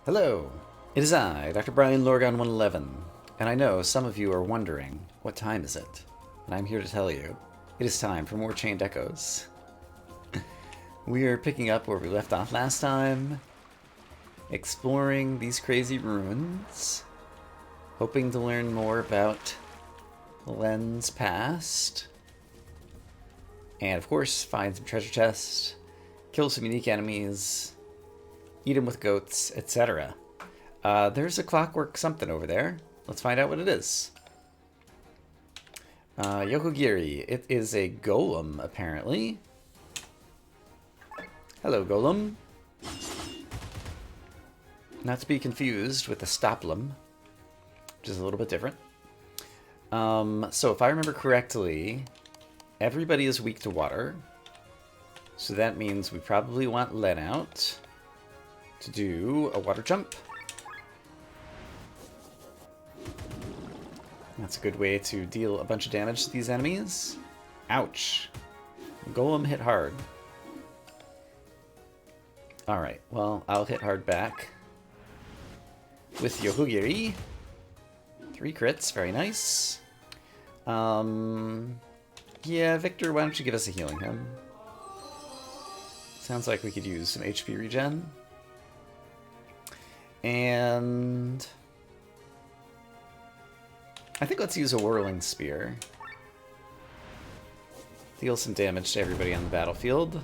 Hello, it is I, Dr. Brian Lorgon 111, and I know some of you are wondering, what time is it? And I'm here to tell you, it is time for more Chained Echoes. We are picking up where we left off last time, exploring these crazy ruins, hoping to learn more about Len's past, and of course find some treasure chests, kill some unique enemies, eat them with goats, etc. There's a clockwork something over there. Let's find out what it is. Yokogiri. It is a golem, apparently. Hello, golem. Not to be confused with a stoplum, which is a little bit different. So if I remember correctly, everybody is weak to water. So that means we probably want Len out to do a water jump. That's a good way to deal a bunch of damage to these enemies. Ouch. Golem hit hard. Alright, well, I'll hit hard back with Yokogiri. 3 crits, very nice. Yeah, Victor, why don't you give us a healing him? Sounds like we could use some HP regen. And I think let's use a whirling spear. Deal some damage to everybody on the battlefield.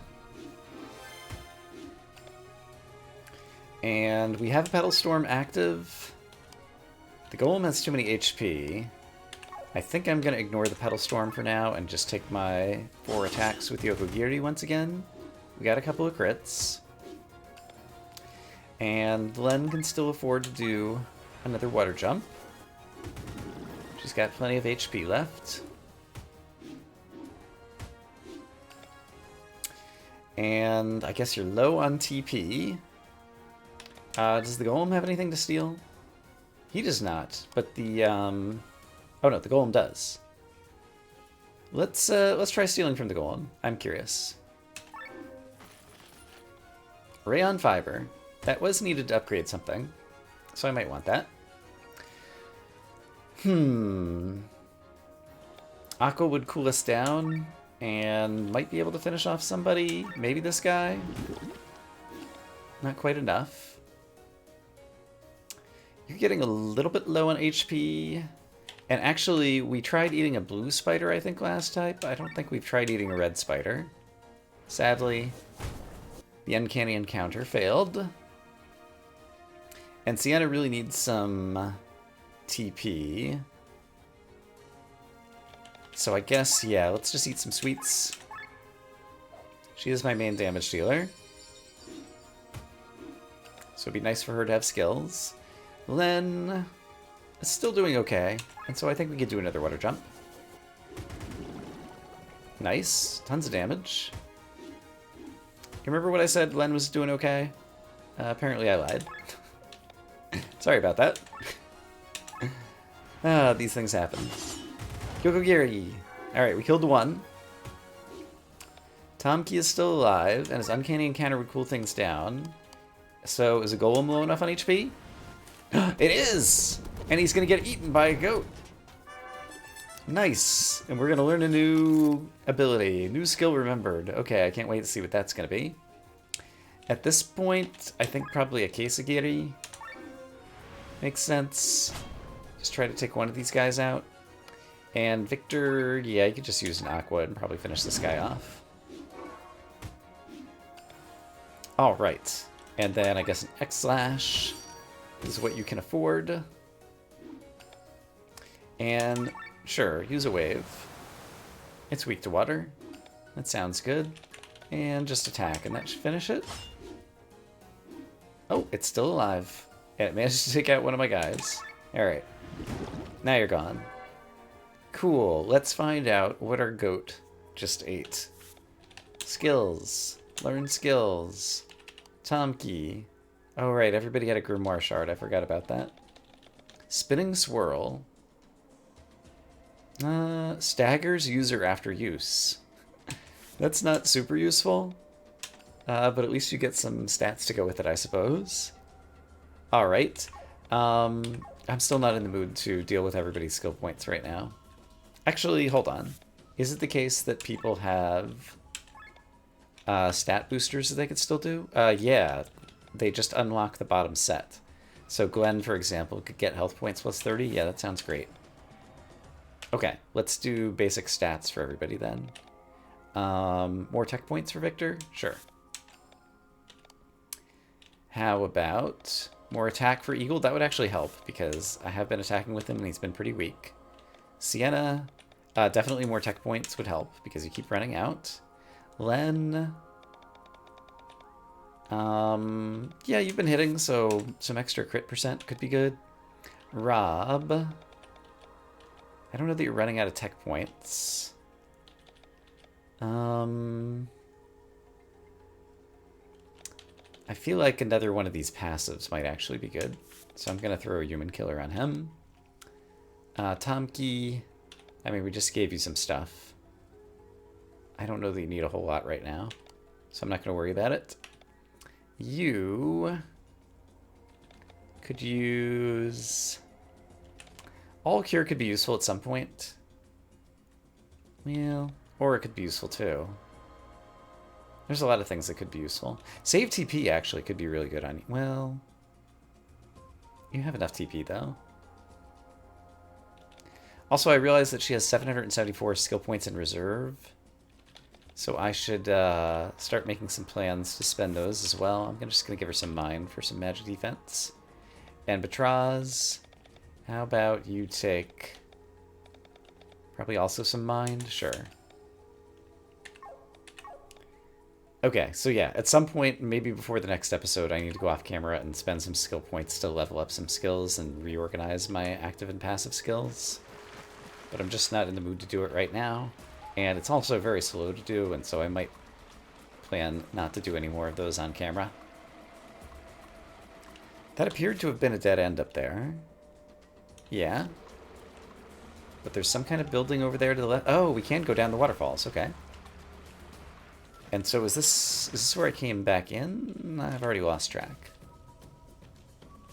And we have Petal Storm active. The golem has too many HP. I think I'm going to ignore the Petal Storm for now and just take my 4 attacks with Yokogiri once again. We got a couple of crits. And Len can still afford to do another water jump. She's got plenty of HP left. And I guess you're low on TP. Does the golem have anything to steal? He does not, but the oh no, the golem does. Let's try stealing from the golem. I'm curious. Rayon fiber. That was needed to upgrade something, so I might want that. Aqua would cool us down and might be able to finish off somebody. Maybe this guy. Not quite enough. You're getting a little bit low on HP. And actually, we tried eating a blue spider, I think, last time. I don't think we've tried eating a red spider. Sadly, the uncanny encounter failed. And Sienna really needs some TP. So I guess, yeah, let's just eat some sweets. She is my main damage dealer. So it'd be nice for her to have skills. Len is still doing okay, and so I think we could do another water jump. Nice. Tons of damage. You remember what I said Len was doing okay? Apparently I lied. Sorry about that. These things happen. Yokogiri. Alright, we killed one. Tomki is still alive, and his uncanny encounter would cool things down. So, is a golem low enough on HP? It is! And he's gonna get eaten by a goat. Nice. And we're gonna learn a new ability. New skill remembered. Okay, I can't wait to see what that's gonna be. At this point, I think probably a Kesagiri makes sense. Just try to take one of these guys out. And Victor, yeah, you could just use an Aqua and probably finish this guy off. Alright. And then I guess an X-Slash is what you can afford. And sure, use a wave. It's weak to water. That sounds good. And just attack, and that should finish it. Oh, it's still alive. And it managed to take out one of my guys. Alright. Now you're gone. Cool. Let's find out what our goat just ate. Skills. Learn skills. Tomki. Oh, right. Everybody had a Grimoire shard. I forgot about that. Spinning Swirl. Staggers user after use. That's not super useful. But at least you get some stats to go with it, I suppose. Alright. I'm still not in the mood to deal with everybody's skill points right now. Actually, hold on. Is it the case that people have stat boosters that they could still do? Yeah. They just unlock the bottom set. So Glenn, for example, could get health points plus 30. Yeah, that sounds great. Okay, let's do basic stats for everybody then. More tech points for Victor? Sure. How about more attack for Eagle? That would actually help, because I have been attacking with him and he's been pretty weak. Sienna, definitely more tech points would help, because you keep running out. Len, yeah, you've been hitting, so some extra crit percent could be good. Rob, I don't know that you're running out of tech points. I feel like another one of these passives might actually be good. So I'm going to throw a human killer on him. Tomke, I mean, we just gave you some stuff. I don't know that you need a whole lot right now, so I'm not going to worry about it. You could use... All Cure could be useful at some point. Well, or it could be useful too. There's a lot of things that could be useful. Save TP actually could be really good on you. Well, you have enough TP though. Also, I realized that she has 774 skill points in reserve. So I should start making some plans to spend those as well. I'm just going to give her some mind for some magic defense. And Batraz, how about you take probably also some mind? Sure. Okay, so yeah, at some point, maybe before the next episode, I need to go off camera and spend some skill points to level up some skills and reorganize my active and passive skills. But I'm just not in the mood to do it right now. And it's also very slow to do, and so I might plan not to do any more of those on camera. That appeared to have been a dead end up there. Yeah. But there's some kind of building over there to the left. Oh, we can go down the waterfalls. Okay. And so is this where I came back in? I've already lost track.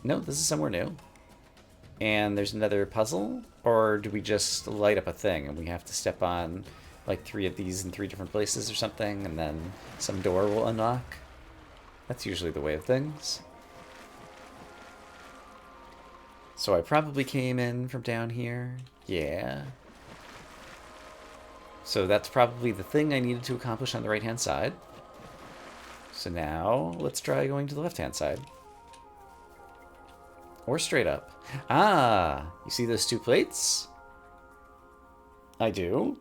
No, this is somewhere new. And there's another puzzle? Or do we just light up a thing and we have to step on like 3 of these in 3 different places or something, and then some door will unlock? That's usually the way of things. So I probably came in from down here. Yeah. So that's probably the thing I needed to accomplish on the right-hand side. So now, let's try going to the left-hand side. Or straight up. Ah! You see those 2 plates? I do.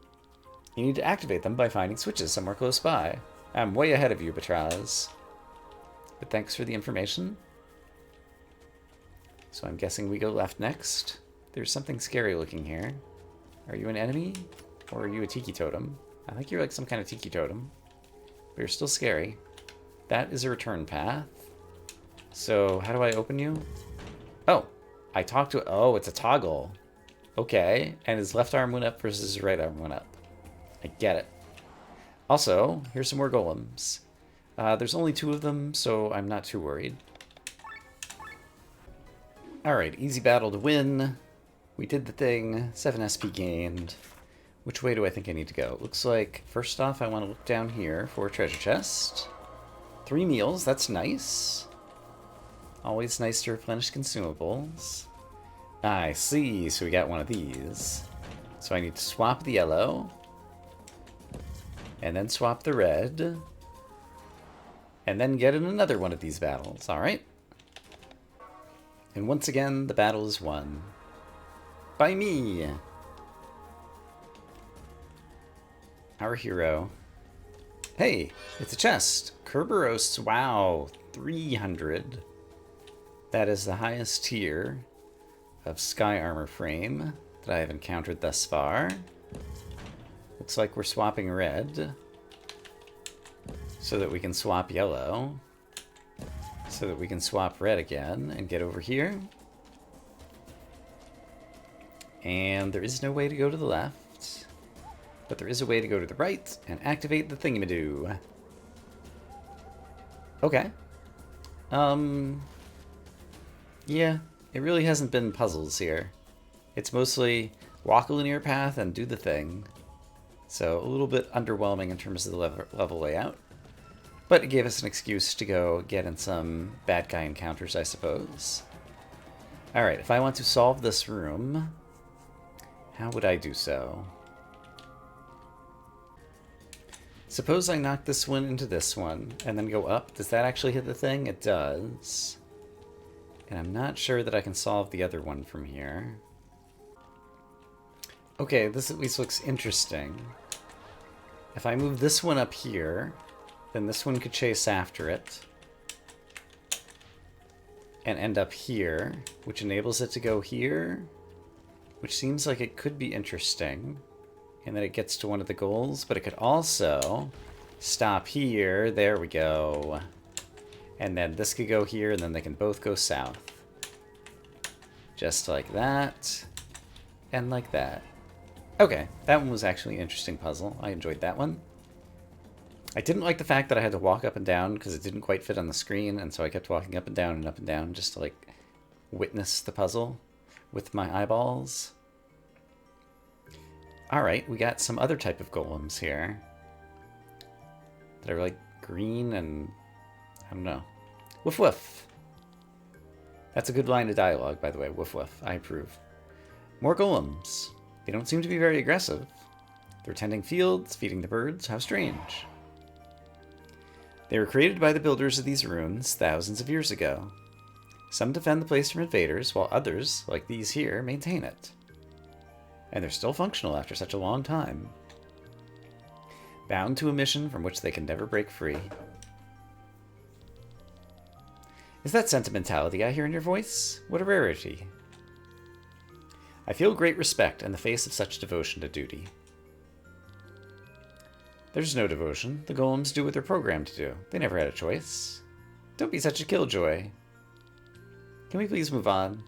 You need to activate them by finding switches somewhere close by. I'm way ahead of you, Batraz. But thanks for the information. So I'm guessing we go left next. There's something scary looking here. Are you an enemy? Or are you a tiki totem? I think you're like some kind of tiki totem. But you're still scary. That is a return path. So how do I open you? Oh, I talked to... Oh, it's a toggle. Okay, and his left arm went up versus his right arm went up. I get it. Also, here's some more golems. There's only 2 of them, so I'm not too worried. Alright, easy battle to win. We did the thing. 7 SP gained. Which way do I think I need to go? Looks like, first off, I want to look down here for a treasure chest. 3 meals, that's nice. Always nice to replenish consumables. I see, so we got one of these. So I need to swap the yellow. And then swap the red. And then get in another one of these battles, alright? And once again, the battle is won. By me! Our hero. Hey, it's a chest. Kerberos, wow, 300. That is the highest tier of sky armor frame that I have encountered thus far. Looks like we're swapping red so that we can swap yellow, so that we can swap red again and get over here. And there is no way to go to the left, but there is a way to go to the right and activate the thingamadoo. Okay. Yeah, it really hasn't been puzzles here. It's mostly walk a linear path and do the thing. So a little bit underwhelming in terms of the level layout. But it gave us an excuse to go get in some bad guy encounters, I suppose. Alright, if I want to solve this room, how would I do so? Suppose I knock this one into this one, and then go up. Does that actually hit the thing? It does. And I'm not sure that I can solve the other one from here. Okay, this at least looks interesting. If I move this one up here, then this one could chase after it. And end up here, which enables it to go here. Which seems like it could be interesting. And then it gets to one of the goals, but it could also stop here. There we go. And then this could go here, and then they can both go south. Just like that. And like that. Okay, that one was actually an interesting puzzle. I enjoyed that one. I didn't like the fact that I had to walk up and down because it didn't quite fit on the screen, and so I kept walking up and down just to, like, witness the puzzle with my eyeballs. Alright, we got some other type of golems here. That are, like, green and... I don't know. Woof woof. That's a good line of dialogue, by the way. Woof woof. I approve. More golems. They don't seem to be very aggressive. They're tending fields, feeding the birds. How strange. They were created by the builders of these ruins thousands of years ago. Some defend the place from invaders, while others, like these here, maintain it. And they're still functional after such a long time. Bound to a mission from which they can never break free. Is that sentimentality I hear in your voice? What a rarity. I feel great respect in the face of such devotion to duty. There's no devotion. The golems do what they're programmed to do. They never had a choice. Don't be such a killjoy. Can we please move on?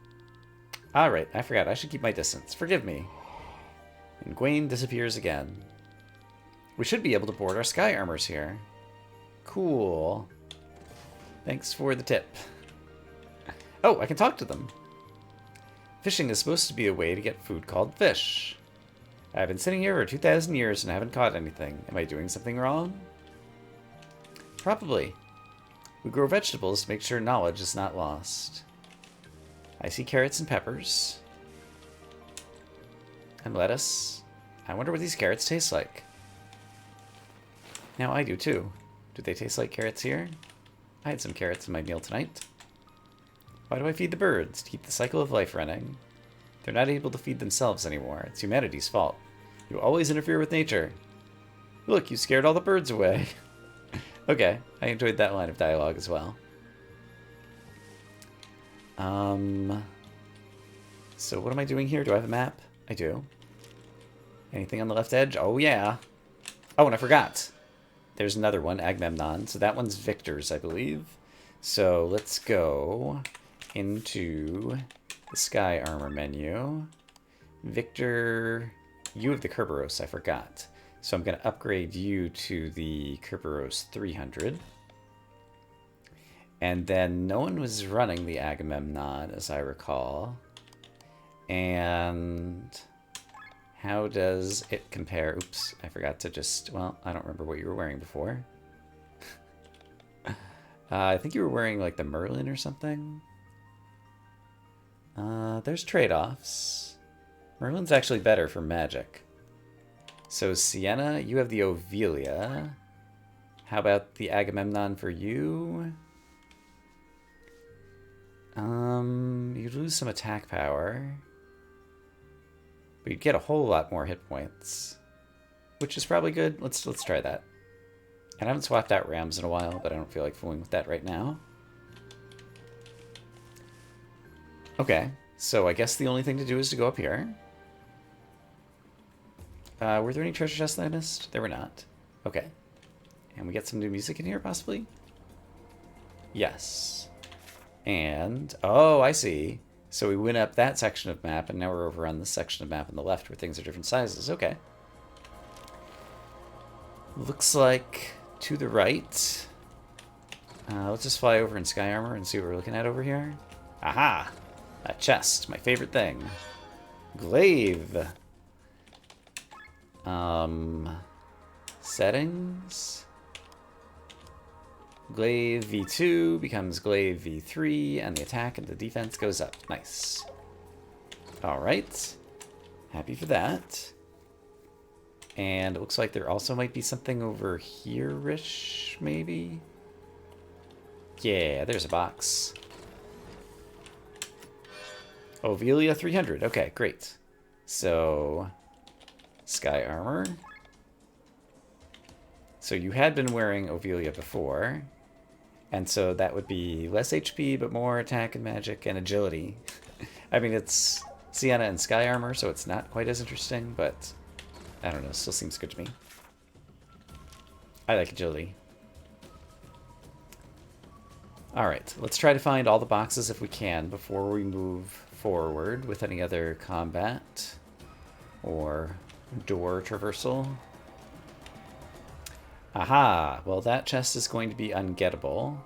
Alright, I forgot. I should keep my distance. Forgive me. And Gwaine disappears again. We should be able to board our sky armors here. Cool. Thanks for the tip. Oh, I can talk to them. Fishing is supposed to be a way to get food called fish. I've been sitting here for 2,000 years and haven't caught anything. Am I doing something wrong? Probably. We grow vegetables to make sure knowledge is not lost. I see carrots and peppers. And lettuce. I wonder what these carrots taste like. Now I do too. Do they taste like carrots here? I had some carrots in my meal tonight. Why do I feed the birds? To keep the cycle of life running. They're not able to feed themselves anymore. It's humanity's fault. You always interfere with nature. Look, you scared all the birds away. Okay, I enjoyed that line of dialogue as well. So what am I doing here? Do I have a map? I do. Anything on the left edge? Oh, yeah. Oh, and I forgot. There's another one, Agamemnon. So that one's Victor's, I believe. So let's go into the Sky Armor menu. Victor, you have the Kerberos, I forgot. So I'm going to upgrade you to the Kerberos 300. And then no one was running the Agamemnon, as I recall. And how does it compare? Oops, I forgot to just... Well, I don't remember what you were wearing before. I think you were wearing, like, the Merlin or something. There's trade-offs. Merlin's actually better for magic. So, Sienna, you have the Ovelia. How about the Agamemnon for you? You'd lose some attack power. But you'd get a whole lot more hit points. Which is probably good. Let's try that. And I haven't swapped out Rams in a while, but I don't feel like fooling with that right now. Okay, so I guess the only thing to do is to go up here. Were there any treasure chests that I missed? There were not. Okay. And we get some new music in here, possibly? Yes. And, oh, I see. So we went up that section of map, and now we're over on this section of map on the left where things are different sizes. Okay. Looks like to the right. Let's just fly over in Sky Armor and see what we're looking at over here. Aha! A chest, my favorite thing. Glaive. Settings. Glaive V2 becomes Glaive V3, and the attack and the defense goes up. Nice. Alright. Happy for that. And it looks like there also might be something over here-ish, maybe? Yeah, there's a box. Ovelia 300. Okay, great. So, sky armor. So you had been wearing Ovelia before. And so that would be less HP, but more attack and magic and agility. I mean, it's Sienna and sky armor, so it's not quite as interesting, but I don't know, still seems good to me. I like agility. Alright, let's try to find all the boxes if we can before we move forward with any other combat or door traversal. Aha! Well, that chest is going to be ungettable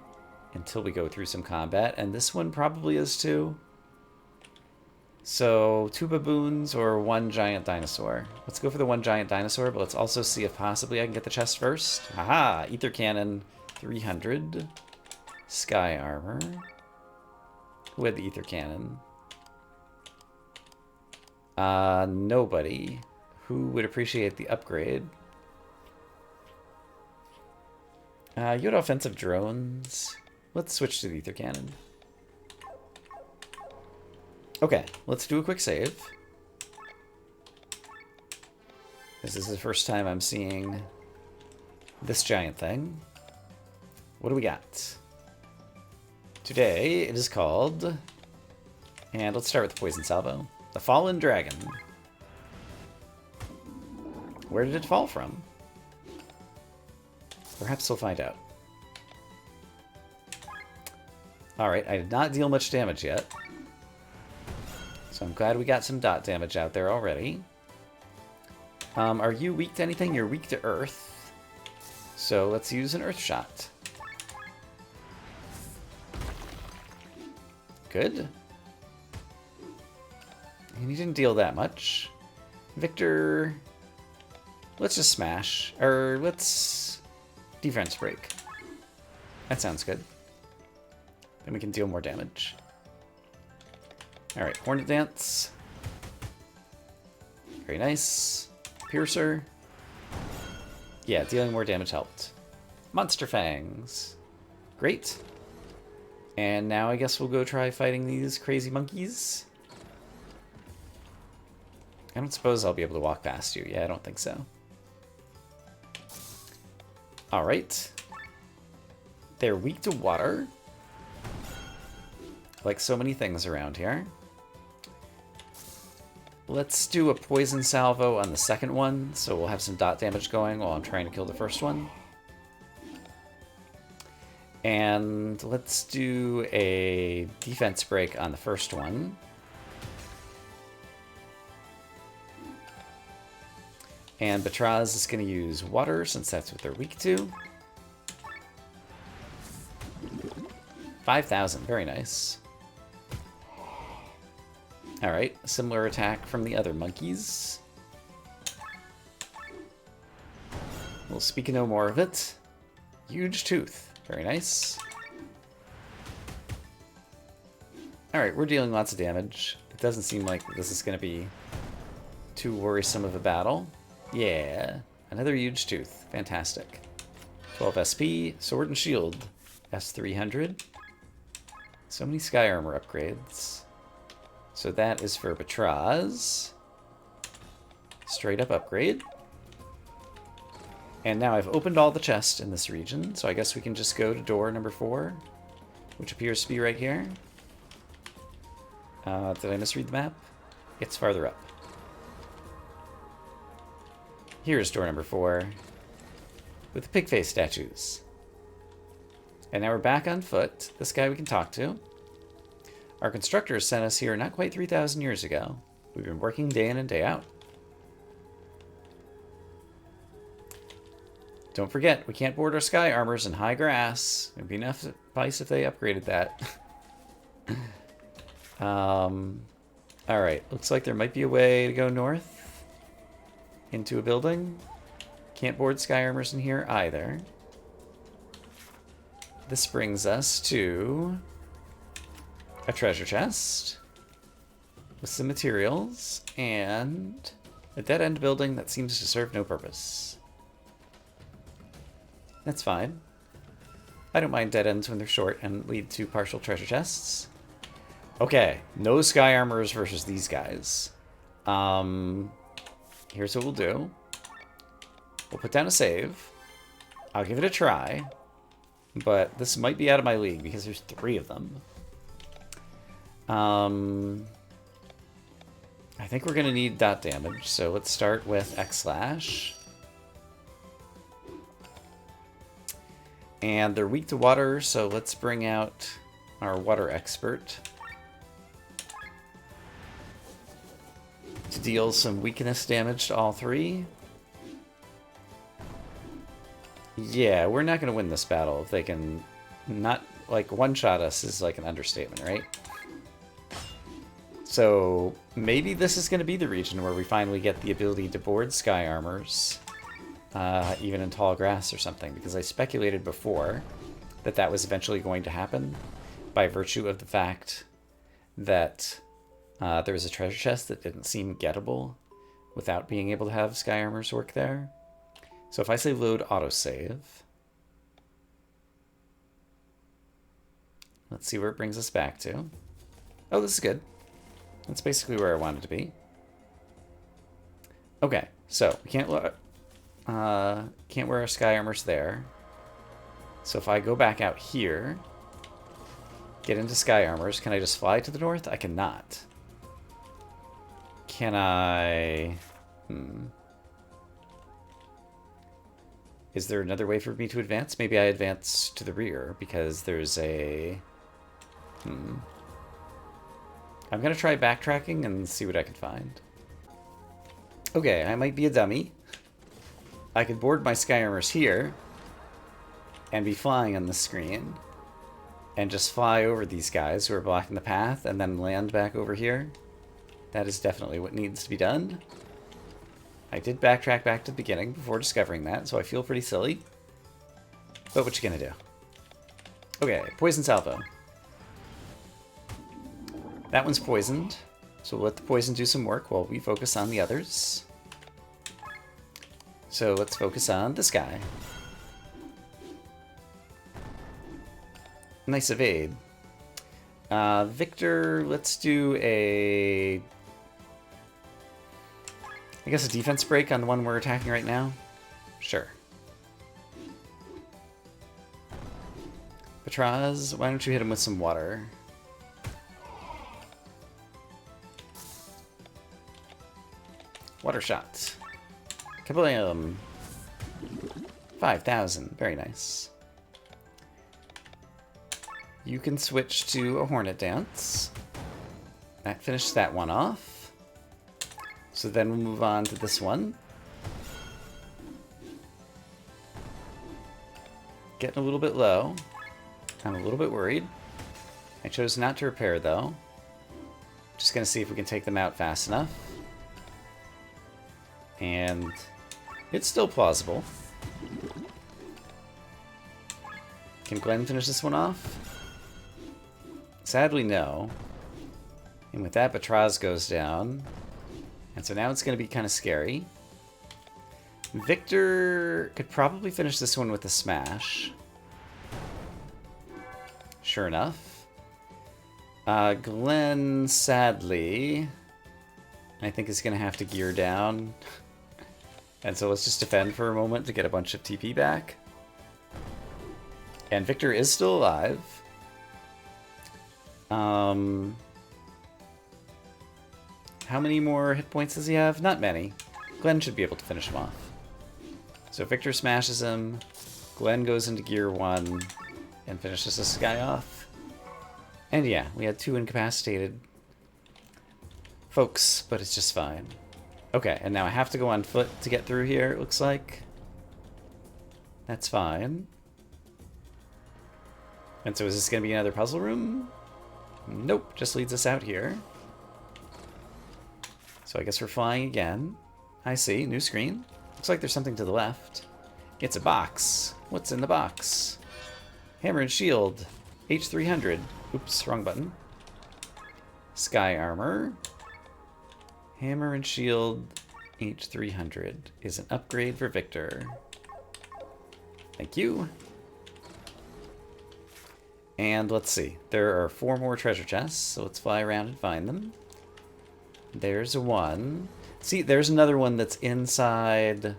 until we go through some combat, and this one probably is too. So, 2 baboons or 1 giant dinosaur. Let's go for the 1 giant dinosaur, but let's also see if possibly I can get the chest first. Aha! Ether Cannon 300. Sky Armor. Who had the Ether Cannon? Nobody. Who would appreciate the upgrade? You had offensive drones. Let's switch to the Ether Cannon. Okay, let's do a quick save. This is the first time I'm seeing this giant thing. What do we got? Today it is called, and let's start with the Poison Salvo, the Fallen Dragon. Where did it fall from? Perhaps we'll find out. Alright, I did not deal much damage yet. So I'm glad we got some dot damage out there already. Are you weak to anything? You're weak to earth. So let's use an earth shot. Good. And he didn't deal that much. Victor, let's just smash. Or let's defense break. That sounds good. Then we can deal more damage. Alright, Hornet Dance. Very nice. Piercer. Yeah, dealing more damage helped. Monster Fangs. Great. And now I guess we'll go try fighting these crazy monkeys. I don't suppose I'll be able to walk past you. Yeah, I don't think so. Alright. They're weak to water. Like so many things around here. Let's do a poison salvo on the second one, so we'll have some dot damage going while I'm trying to kill the first one. And let's do a defense break on the first one. And Batraz is going to use water, since that's what they're weak to. 5,000, very nice. Alright, similar attack from the other monkeys. We'll speak no more of it. Huge tooth, very nice. Alright, we're dealing lots of damage. It doesn't seem like this is going to be too worrisome of a battle. Yeah, another huge tooth, fantastic. 12 SP, sword and shield, S300. So many sky armor upgrades. So that is for Batraz. Straight up upgrade. And now I've opened all the chests in this region, so I guess we can just go to door number 4, which appears to be right here. Did I misread the map? It's farther up. Here's door number 4, with the pig face statues. And now we're back on foot. This guy we can talk to. Our constructors sent us here not quite 3,000 years ago. We've been working day in and day out. Don't forget, we can't board our sky armors in high grass. It'd be enough advice if they upgraded that. Alright, looks like there might be a way to go north into a building. Can't board sky armors in here either. This brings us to a treasure chest with some materials and a dead-end building that seems to serve no purpose. That's fine. I don't mind dead ends when they're short and lead to partial treasure chests. Okay, no sky armors versus these guys. Here's what we'll do. We'll put down a save. I'll give it a try. But this might be out of my league because there's 3 of them. I think we're going to need dot damage, so let's start with X/. And they're weak to water, so let's bring out our water expert to deal some weakness damage to all 3. Yeah, we're not going to win this battle if they can not, like, one-shot us is like an understatement, right? So maybe this is going to be the region where we finally get the ability to board sky armors, even in tall grass or something, because I speculated before that that was eventually going to happen by virtue of the fact that there was a treasure chest that didn't seem gettable without being able to have sky armors work there. So if I say load autosave, let's see where it brings us back to. Oh, this is good. That's basically where I wanted to be. Okay, so we can't wear our sky armors there. So if I go back out here, get into sky armors, can I just fly to the north? I cannot. Can I... Is there another way for me to advance? Maybe I advance to the rear because there's a... I'm going to try backtracking and see what I can find. Okay, I might be a dummy. I could board my sky armors here and be flying on the screen and just fly over these guys who are blocking the path and then land back over here. That is definitely what needs to be done. I did backtrack back to the beginning before discovering that, so I feel pretty silly. But what you gonna do? Okay, poison salvo. That one's poisoned, so we'll let the poison do some work while we focus on the others. So let's focus on this guy. Nice evade. Victor, let's do a... I guess a defense break on the one we're attacking right now? Sure. Petraz, why don't you hit him with some water? Water shot. Kablam! 5,000. Very nice. You can switch to a Hornet Dance. That finished that one off. So then we'll move on to this one. Getting a little bit low. I'm a little bit worried. I chose not to repair though. Just gonna see if we can take them out fast enough. And it's still plausible. Can Glenn finish this one off? Sadly, no. And with that, Batraz goes down. And so now it's going to be kind of scary. Victor could probably finish this one with a smash. Sure enough. Glenn, sadly, I think is going to have to gear down. And so let's just defend for a moment to get a bunch of TP back. And Victor is still alive. How many more hit points does he have? Not many. Glenn should be able to finish him off. So Victor smashes him. Glenn goes into gear 1 and finishes this guy off. And yeah, we had 2 incapacitated folks, but it's just fine. Okay, and now I have to go on foot to get through here, it looks like. That's fine. And so is this going to be another puzzle room? Nope, just leads us out here. So I guess we're flying again. I see, new screen. Looks like there's something to the left. It's a box. What's in the box? Hammer and shield. H300. Oops, wrong button. Sky armor. Hammer and shield H300 is an upgrade for Victor. Thank you. And let's see. There are 4 more treasure chests, so let's fly around and find them. There's one. See, there's another one that's inside.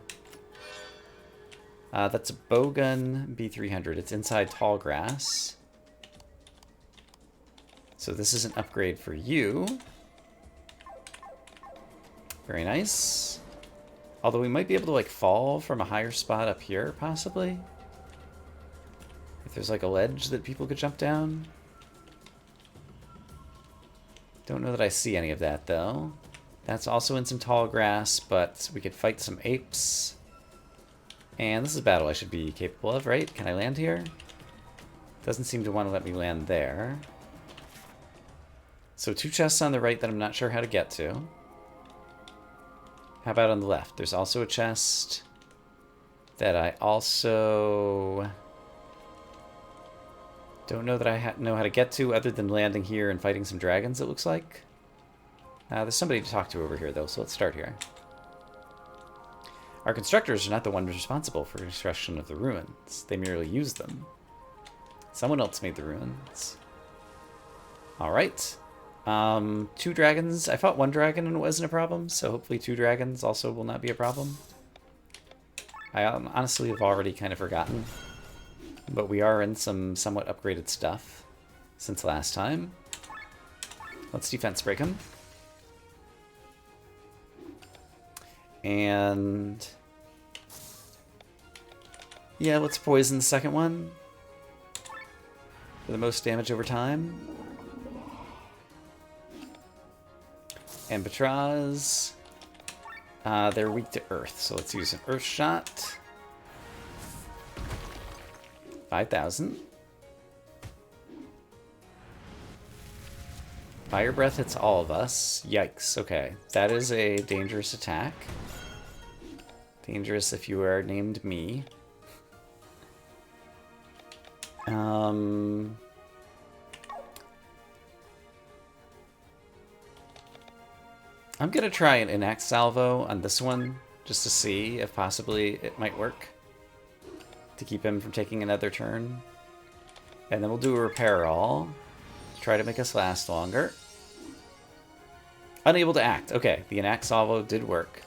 That's a bowgun B300. It's inside tall grass. So this is an upgrade for you. Very nice. Although we might be able to like fall from a higher spot up here, possibly. If there's like a ledge that people could jump down. Don't know that I see any of that though. That's also in some tall grass, but we could fight some apes. And this is a battle I should be capable of, right? Can I land here? Doesn't seem to want to let me land there. So 2 chests on the right that I'm not sure how to get to. How about on the left? There's also a chest that I also don't know that I know how to get to other than landing here and fighting some dragons, it looks like. There's somebody to talk to over here, though, so let's start here. Our constructors are not the ones responsible for construction of the ruins. They merely use them. Someone else made the ruins. Alright. 2 dragons. I fought 1 dragon and it wasn't a problem, so hopefully 2 dragons also will not be a problem. I honestly have already kind of forgotten. But we are in some somewhat upgraded stuff since last time. Let's defense break him. And yeah, let's poison the second one for the most damage over time. And Batraz, they're weak to earth, so let's use an earth shot. 5,000. Fire breath hits all of us. Yikes. Okay, that is a dangerous attack. Dangerous if you are named me. I'm gonna try an inact salvo on this one just to see if possibly it might work to keep him from taking another turn. And then we'll do a repair all. Try to make us last longer. Unable to act. Okay, the enact salvo did work.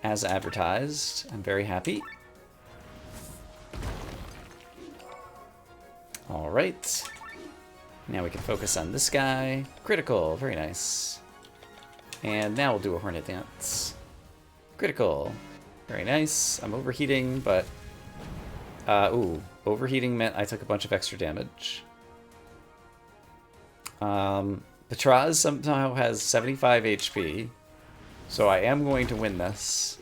As advertised. I'm very happy. Alright. Now we can focus on this guy. Critical. Very nice. And now we'll do a Hornet Dance. Critical. Very nice. I'm overheating, but... ooh. Overheating meant I took a bunch of extra damage. Patraz somehow has 75 HP. So I am going to win this,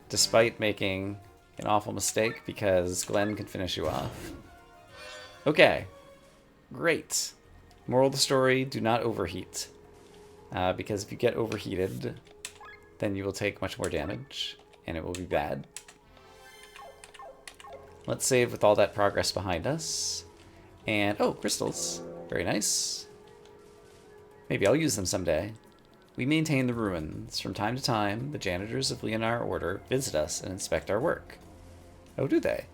despite making an awful mistake, because Glenn can finish you off. Okay. Great. Moral of the story, do not overheat. Because if you get overheated, then you will take much more damage, and it will be bad. Let's save with all that progress behind us. And, oh, crystals. Very nice. Maybe I'll use them someday. We maintain the ruins. From time to time, the janitors of Leonar Order visit us and inspect our work. Oh, do they?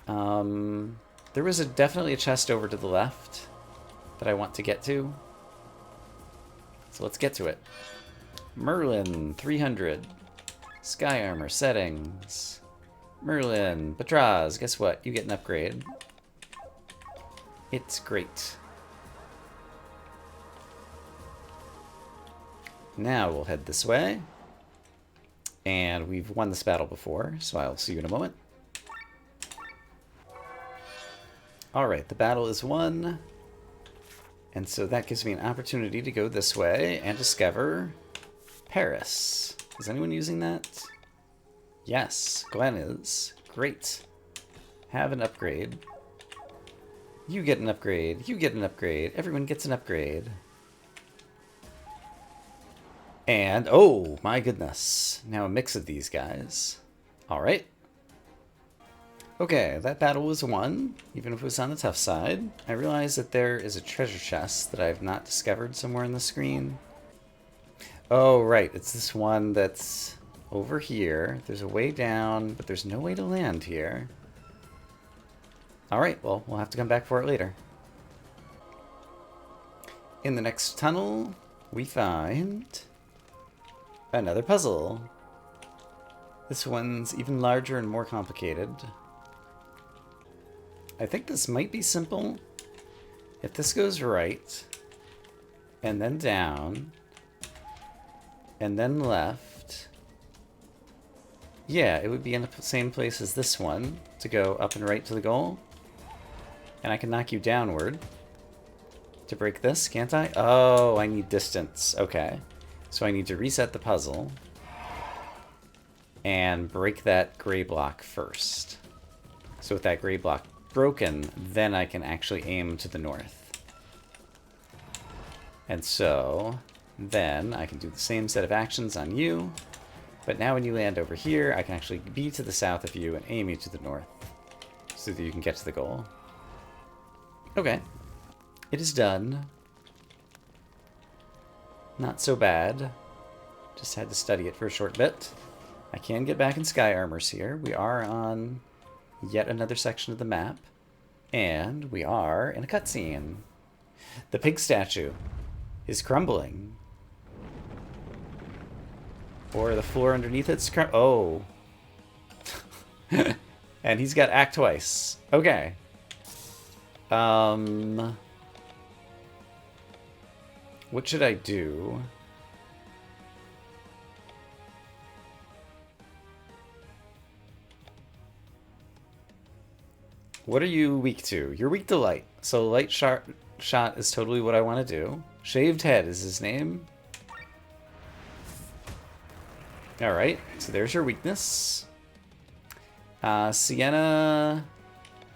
There was definitely a chest over to the left that I want to get to. So let's get to it. Merlin, 300. Sky armor settings. Merlin, Patraz, guess what? You get an upgrade. It's great. Now we'll head this way. And we've won this battle before, so I'll see you in a moment. Alright, the battle is won. And so that gives me an opportunity to go this way and discover Paris. Is anyone using that? Yes, Glenn is. Great. Have an upgrade. You get an upgrade. You get an upgrade. Everyone gets an upgrade. And, oh, my goodness. Now a mix of these guys. Alright. Okay, that battle was won, even if it was on the tough side. I realize that there is a treasure chest that I've not discovered somewhere on the screen. Oh, right. It's this one that's over here. There's a way down, but there's no way to land here. Alright, well, we'll have to come back for it later. In the next tunnel, we find another puzzle. This one's even larger and more complicated. I think this might be simple. If this goes right, and then down, and then left, yeah, it would be in the same place as this one to go up and right to the goal. And I can knock you downward to break this, can't I? Oh, I need distance. Okay. So I need to reset the puzzle and break that gray block first. So with that gray block broken, then I can actually aim to the north. And so then I can do the same set of actions on you, but now when you land over here, I can actually be to the south of you and aim you to the north so that you can get to the goal. Okay. It is done. Not so bad. Just had to study it for a short bit. I can get back in Sky Armors here. We are on yet another section of the map. And we are in a cutscene. The pig statue is crumbling. Or the floor underneath it's oh. And he's got act twice. Okay. What should I do? What are you weak to? You're weak to light. So light shot is totally what I want to do. Shaved head is his name. Alright, so there's your weakness. Sienna,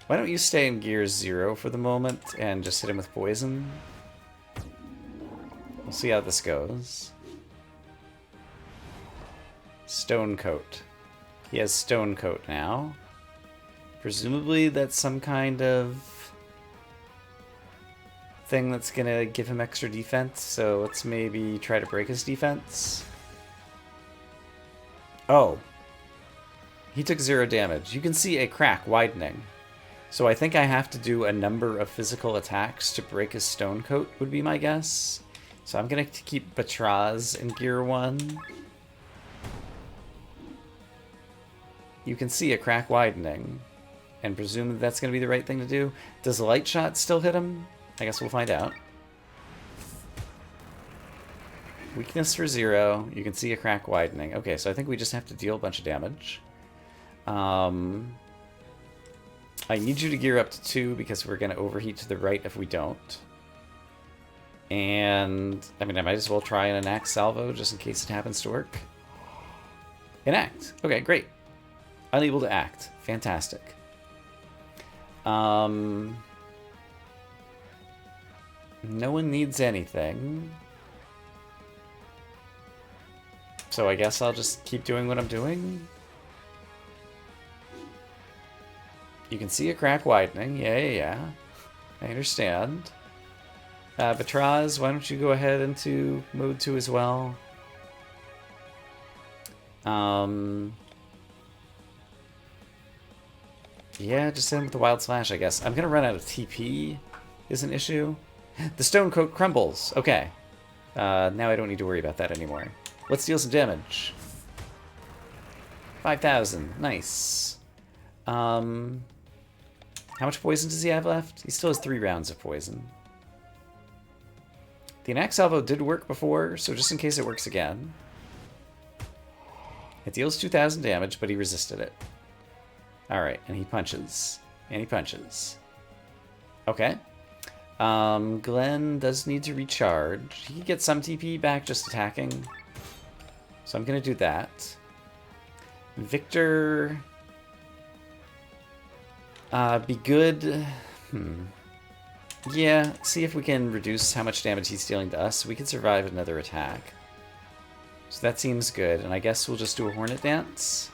why don't you stay in gear 0 for the moment and just hit him with poison? We'll see how this goes. Stone Coat. He has Stone Coat now. Presumably that's some kind of thing that's gonna give him extra defense, so let's maybe try to break his defense. Oh. He took 0 damage. You can see a crack widening. So I think I have to do a number of physical attacks to break his Stone Coat, would be my guess. So I'm gonna keep Batraz in gear 1. You can see a crack widening. And presume that's going to be the right thing to do. Does a light shot still hit him? I guess we'll find out. Weakness for 0. You can see a crack widening. Okay, so I think we just have to deal a bunch of damage. I need you to gear up to 2 because we're going to overheat to the right if we don't. And, I mean, I might as well try an enact salvo just in case it happens to work. Enact. Okay, great. Unable to act. Fantastic. No one needs anything. So I guess I'll just keep doing what I'm doing. You can see a crack widening. Yeah. I understand. Batraz, why don't you go ahead into mode 2 as well? Yeah, just hit him with the Wild Slash, I guess. I'm gonna run out of TP is an issue. The Stone Coat crumbles. Okay. Now I don't need to worry about that anymore. Let's deal some damage. 5,000. Nice. How much poison does he have left? He still has 3 rounds of poison. The enact salvo did work before, so just in case it works again. It deals 2,000 damage, but he resisted it. Alright, and he punches. And he punches. Okay. Glenn does need to recharge. He can get some TP back just attacking. So I'm going to do that. Victor... be good... Yeah, see if we can reduce how much damage he's dealing to us. We can survive another attack. So that seems good, and I guess we'll just do a Hornet Dance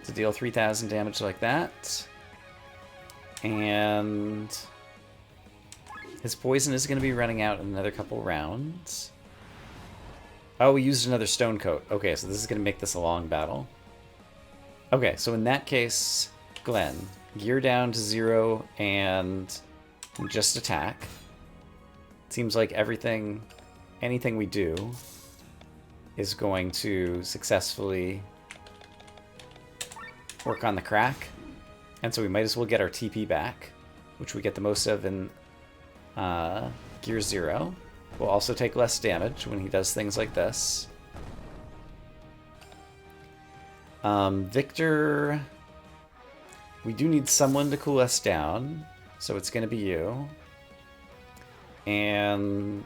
to deal 3,000 damage like that. And his poison is going to be running out in another couple rounds. Oh, we used another Stone Coat. Okay, so this is going to make this a long battle. Okay, so in that case, Glenn, gear down to 0 and just attack. Seems like anything we do is going to successfully work on the crack. And so we might as well get our TP back, which we get the most of in gear 0. We'll also take less damage when he does things like this. Victor, we do need someone to cool us down, so it's going to be you. And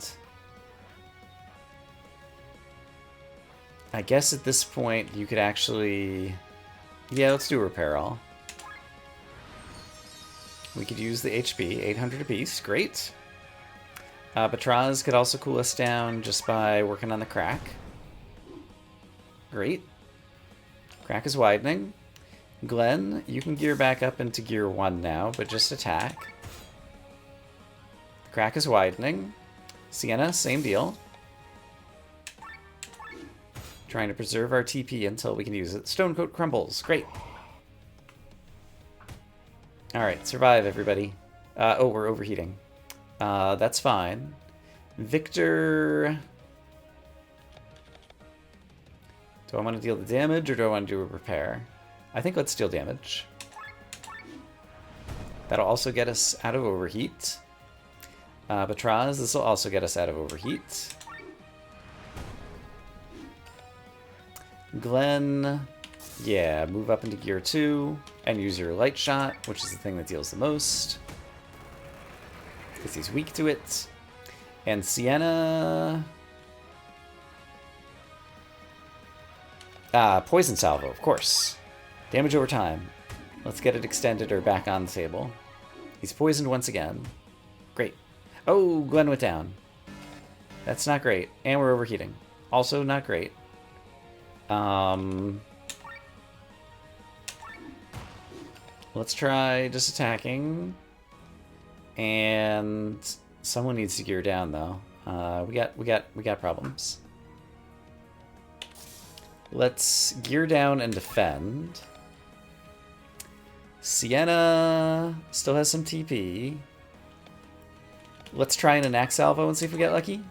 I guess at this point you could actually... Yeah, let's do a Repair All. We could use the HP, 800 apiece, great. Batraz could also cool us down just by working on the crack. Great. Crack is widening. Glenn, you can gear back up into gear 1 now, but just attack. Crack is widening. Sienna, same deal. Trying to preserve our TP until we can use it. Stonecoat crumbles, great. Alright, survive everybody. Oh, we're overheating. That's fine. Victor... Do I want to deal the damage, or do I want to do a repair? I think let's deal damage. That'll also get us out of overheat. Batraz, this will also get us out of overheat. Glenn, yeah, move up into gear 2 and use your light shot, which is the thing that deals the most, because he's weak to it. And Sienna... Poison Salvo, of course. Damage over time. Let's get it extended or back on the table. He's poisoned once again. Great. Oh, Glenn went down. That's not great. And we're overheating. Also not great. Let's try just attacking. And someone needs to gear down though. We got problems. Let's gear down and defend. Sienna still has some TP. Let's try an enact salvo and see if we get lucky.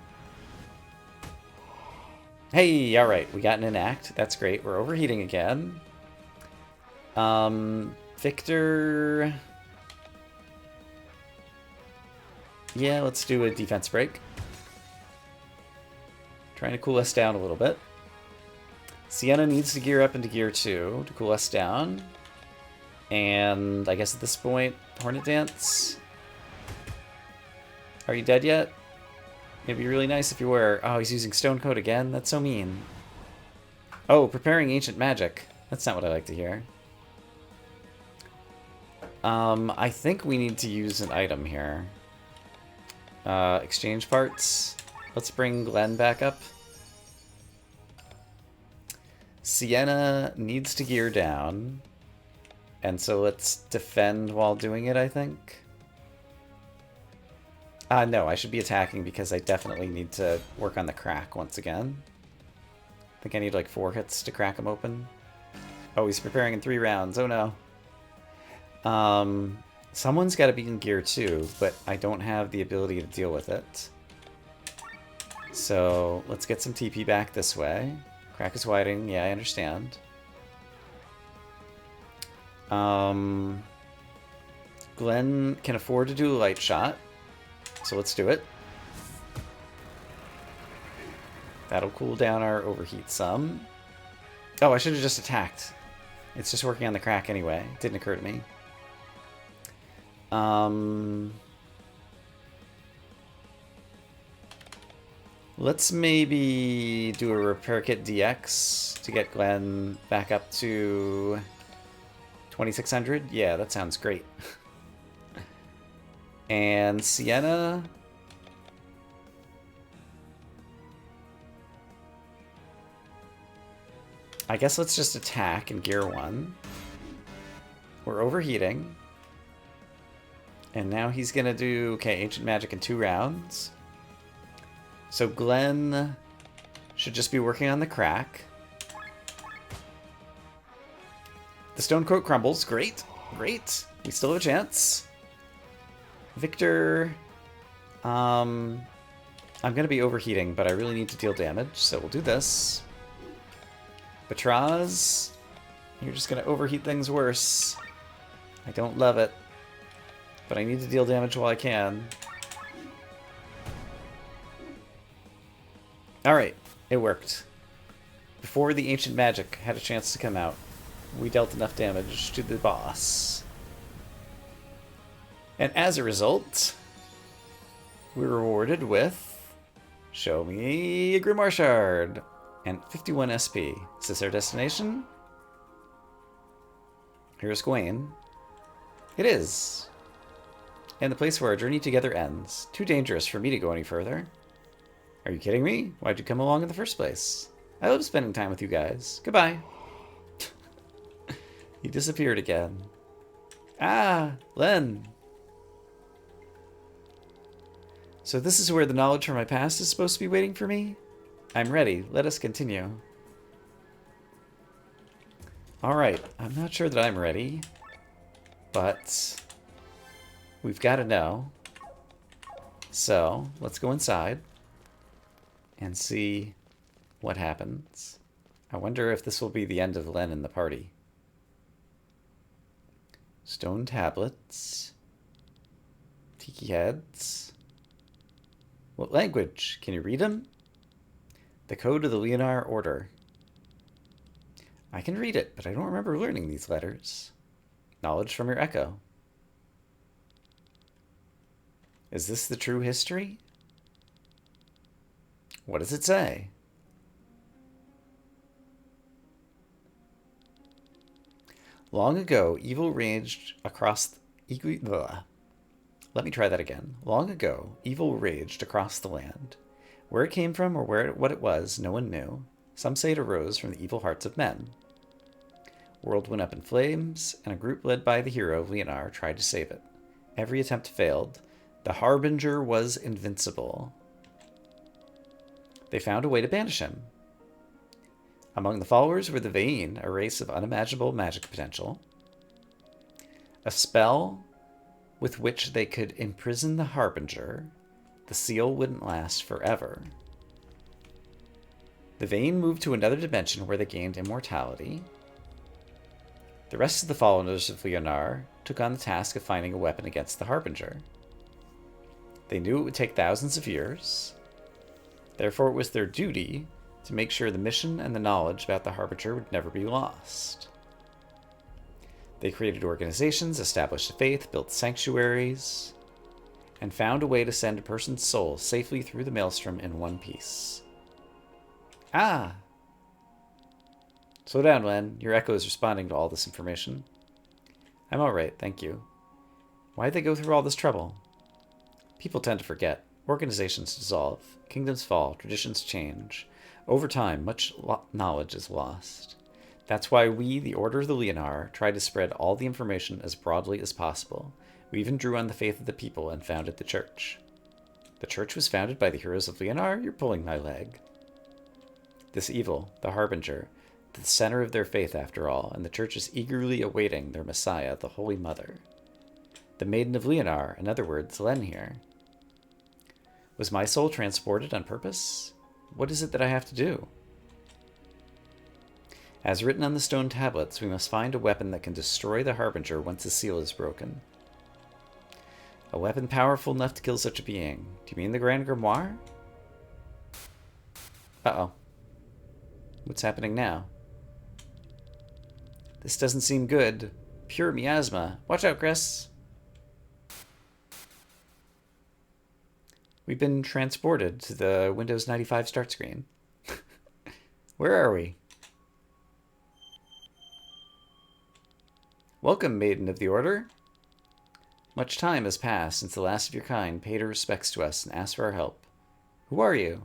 Hey, alright, we got an enact. That's great. We're overheating again. Victor... Yeah, let's do a defense break. Trying to cool us down a little bit. Sienna needs to gear up into gear 2 to cool us down. And I guess at this point, Hornet Dance. Are you dead yet? It'd be really nice if you were. Oh, he's using Stone Coat again? That's so mean. Oh, preparing Ancient Magic. That's not what I like to hear. I think we need to use an item here. Exchange parts. Let's bring Glenn back up. Sienna needs to gear down. And so let's defend while doing it, I think. No, I should be attacking because I definitely need to work on the crack once again. I think I need like 4 hits to crack him open. Oh, he's preparing in 3 rounds. Oh no. Someone's got to be in gear 2, but I don't have the ability to deal with it. So let's get some TP back this way. Crack is widening. Yeah, I understand. Glenn can afford to do a light shot. So let's do it. That'll cool down our overheat some. Oh, I should have just attacked. It's just working on the crack anyway. Didn't occur to me. Let's maybe do a Repair Kit DX to get Glenn back up to 2600. Yeah, that sounds great. And Sienna... I guess let's just attack in Gear 1. We're overheating. And now he's going to do, okay, Ancient Magic in 2 rounds. So Glenn should just be working on the crack. The stone coat crumbles. Great. Great. We still have a chance. Victor, I'm going to be overheating, but I really need to deal damage, so we'll do this. Batraz, you're just going to overheat things worse. I don't love it, but I need to deal damage while I can. Alright, it worked. Before the Ancient Magic had a chance to come out, we dealt enough damage to the boss. And as a result, we're rewarded with... Show me a Grimoire Shard! And 51 SP. Is this our destination? Here's Gawain. It is. And the place where our journey together ends. Too dangerous for me to go any further. Are you kidding me? Why'd you come along in the first place? I love spending time with you guys. Goodbye. He disappeared again. Ah, Len. So this is where the knowledge from my past is supposed to be waiting for me? I'm ready. Let us continue. Alright, I'm not sure that I'm ready, but we've got to know. So, let's go inside and see what happens. I wonder if this will be the end of Len and the party. Stone tablets. Tiki heads. What language? Can you read them? The Code of the Leonar Order. I can read it, but I don't remember learning these letters. Knowledge from your echo. Is this the true history? What does it say? Long ago, evil raged across... Let me try that again. Long ago, evil raged across the land. Where it came from or what it was, no one knew. Some say it arose from the evil hearts of men. World went up in flames, and a group led by the hero, Leonar, tried to save it. Every attempt failed. The Harbinger was invincible. They found a way to banish him. Among the followers were the Vain, a race of unimaginable magic potential. A spell with which they could imprison the Harbinger. The seal wouldn't last forever. The Vain moved to another dimension where they gained immortality. The rest of the followers of Leonar took on the task of finding a weapon against the Harbinger. They knew it would take thousands of years. Therefore, it was their duty to make sure the mission and the knowledge about the Harbinger would never be lost. They created organizations, established a faith, built sanctuaries, and found a way to send a person's soul safely through the maelstrom in one piece. Ah! Slow down, Len. Your echo is responding to all this information. I'm alright, thank you. Why'd they go through all this trouble? People tend to forget. Organizations dissolve. Kingdoms fall. Traditions change. Over time, much knowledge is lost. That's why we, the Order of the Leonar, try to spread all the information as broadly as possible. We even drew on the faith of the people and founded the church. The church was founded by the heroes of Leonar? You're pulling my leg. This evil, the Harbinger, the center of their faith after all, and the church is eagerly awaiting their Messiah, the Holy Mother. The Maiden of Leonar, in other words, Len here. Was my soul transported on purpose? What is it that I have to do? As written on the stone tablets, we must find a weapon that can destroy the Harbinger once the seal is broken. A weapon powerful enough to kill such a being. Do you mean the Grand Grimoire? Uh-oh. What's happening now? This doesn't seem good. Pure miasma. Watch out, Chris. We've been transported to the Windows 95 start screen. Where are we? Welcome, Maiden of the Order. Much time has passed since the last of your kind paid her respects to us and asked for our help. Who are you?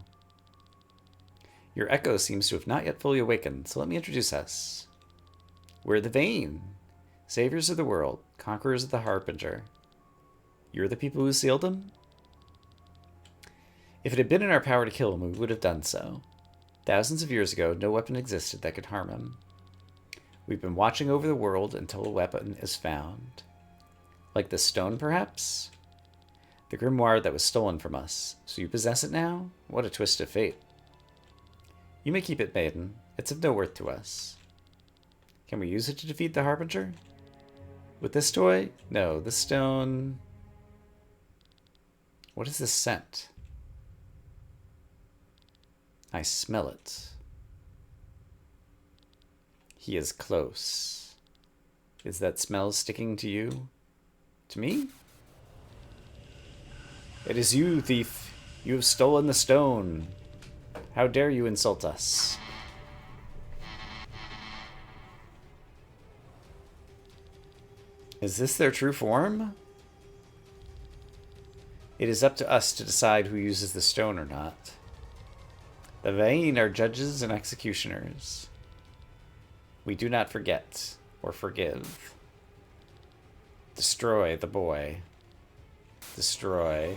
Your echo seems to have not yet fully awakened, so let me introduce us. We're the Vane, saviors of the world, conquerors of the Harbinger. You're the people who sealed him? If it had been in our power to kill him, we would have done so. Thousands of years ago, no weapon existed that could harm him. We've been watching over the world until a weapon is found. Like the stone, perhaps? The grimoire that was stolen from us. So you possess it now? What a twist of fate. You may keep it, maiden. It's of no worth to us. Can we use it to defeat the Harbinger? With this toy? No, this stone... What is this scent? I smell it. He is close. Is that smell sticking to you? To me? It is you, thief. You have stolen the stone. How dare you insult us? Is this their true form? It is up to us to decide who uses the stone or not. The Vane are judges and executioners. We do not forget or forgive. Destroy the boy. Destroy.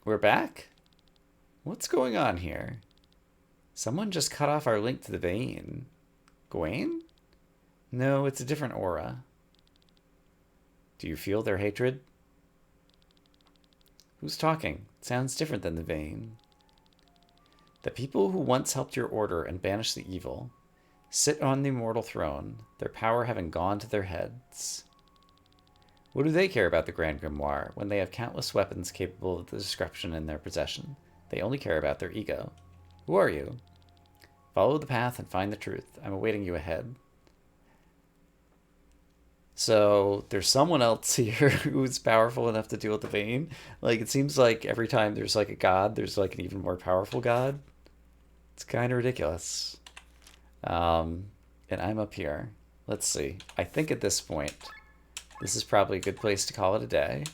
We're back? What's going on here? Someone just cut off our link to the Vane. Gawain? No, it's a different aura. Do you feel their hatred? Who's talking? It sounds different than the Vane. The people who once helped your order and banished the evil sit on the immortal throne, their power having gone to their heads. What do they care about the Grand Grimoire when they have countless weapons capable of the destruction in their possession? They only care about their ego. Who are you? Follow the path and find the truth. I'm awaiting you ahead. So there's someone else here who's powerful enough to deal with the Vane. Like, it seems like every time there's like a god, there's like an even more powerful god. It's kind of ridiculous. And I'm up here. Let's see. I think at this point, this is probably a good place to call it a day.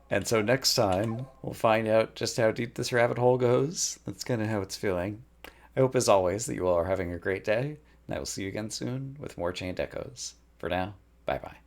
And so next time, we'll find out just how deep this rabbit hole goes. That's kind of how it's feeling. I hope, as always, that you all are having a great day. And I will see you again soon with more Chained Echoes. For now, bye-bye.